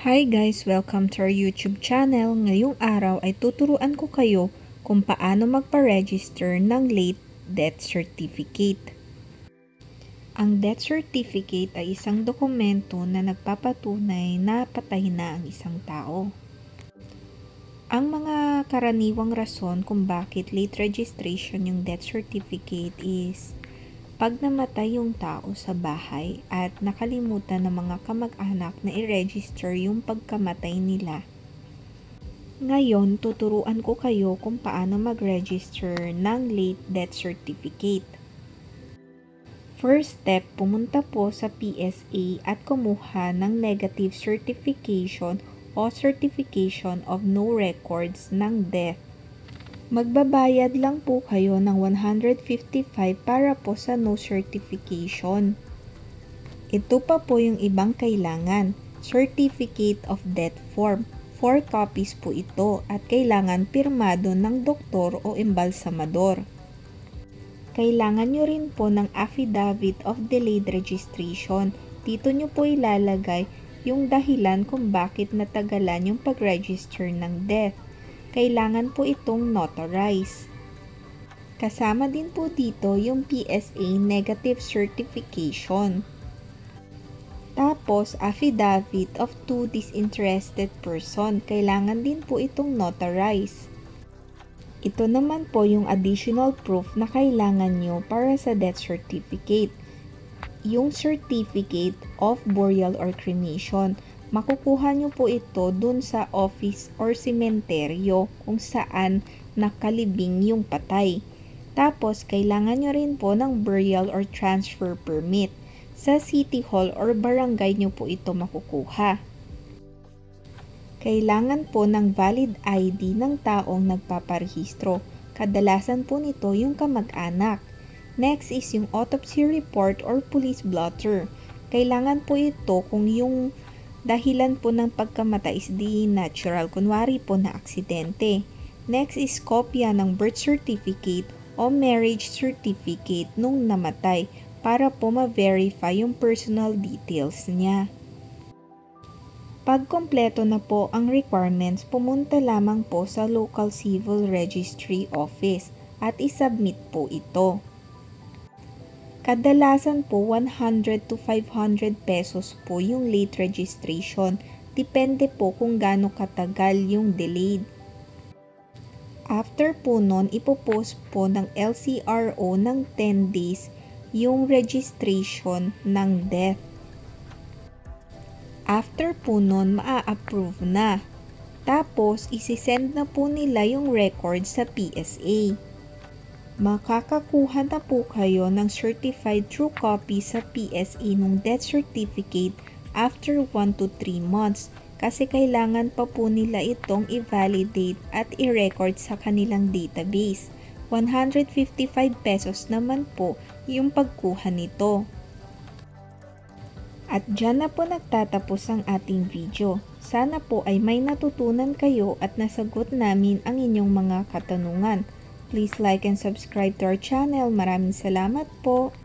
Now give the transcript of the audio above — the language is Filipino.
Hi guys! Welcome to our YouTube channel. Ngayong araw ay tuturuan ko kayo kung paano magpa-register ng late death certificate. Ang death certificate ay isang dokumento na nagpapatunay na patay na ang isang tao. Ang mga karaniwang rason kung bakit late registration yung death certificate is pag namatay yung tao sa bahay at nakalimutan ng mga kamag-anak na i-register yung pagkamatay nila. Ngayon, tuturuan ko kayo kung paano mag-register ng late death certificate. First step, pumunta po sa PSA at kumuha ng negative certification o certification of no records ng death. Magbabayad lang po kayo ng 155 para po sa no certification. Ito pa po yung ibang kailangan. Certificate of death form. 4 copies po ito at kailangan pirmado ng doktor o embalsamador. Kailangan nyo rin po ng affidavit of delayed registration. Dito nyo po ilalagay yung dahilan kung bakit natagalan yung pag-register ng death. Kailangan po itong notarize. Kasama din po dito yung PSA negative certification. Tapos, affidavit of two disinterested person. Kailangan din po itong notarize. Ito naman po yung additional proof na kailangan nyo para sa death certificate. Yung certificate of burial or cremation. Makukuha nyo po ito dun sa office or sementeryo kung saan nakalibing yung patay. Tapos, kailangan nyo rin po ng burial or transfer permit. Sa city hall or barangay nyo po ito makukuha. Kailangan po ng valid ID ng taong nagpaparehistro. Kadalasan po nito yung kamag-anak. Next is yung autopsy report or police blotter. Kailangan po ito kung yung dahilan po ng pagkamatay is di natural, kunwari po na aksidente. Next is kopya ng birth certificate o marriage certificate nung namatay para po ma-verify yung personal details niya. Pag kompleto na po ang requirements, pumunta lamang po sa local civil registry office at isubmit po ito. Kadalasan po 100 to 500 pesos po yung late registration. Depende po kung gaano katagal yung delayed. After po nun, ipopost po ng LCRO ng 10 days yung registration ng death. After po nun, maa-approve na. Tapos, isisend na po nila yung record sa PSA. Makakakuha na po kayo ng certified true copy sa PSA ng death certificate after 1 to 3 months kasi kailangan pa po nila itong i-validate at i-record sa kanilang database. 155 pesos naman po yung pagkuha nito. At dyan na po nagtatapos ang ating video. Sana po ay may natutunan kayo at nasagot namin ang inyong mga katanungan. Please like and subscribe to our channel. Maraming salamat po.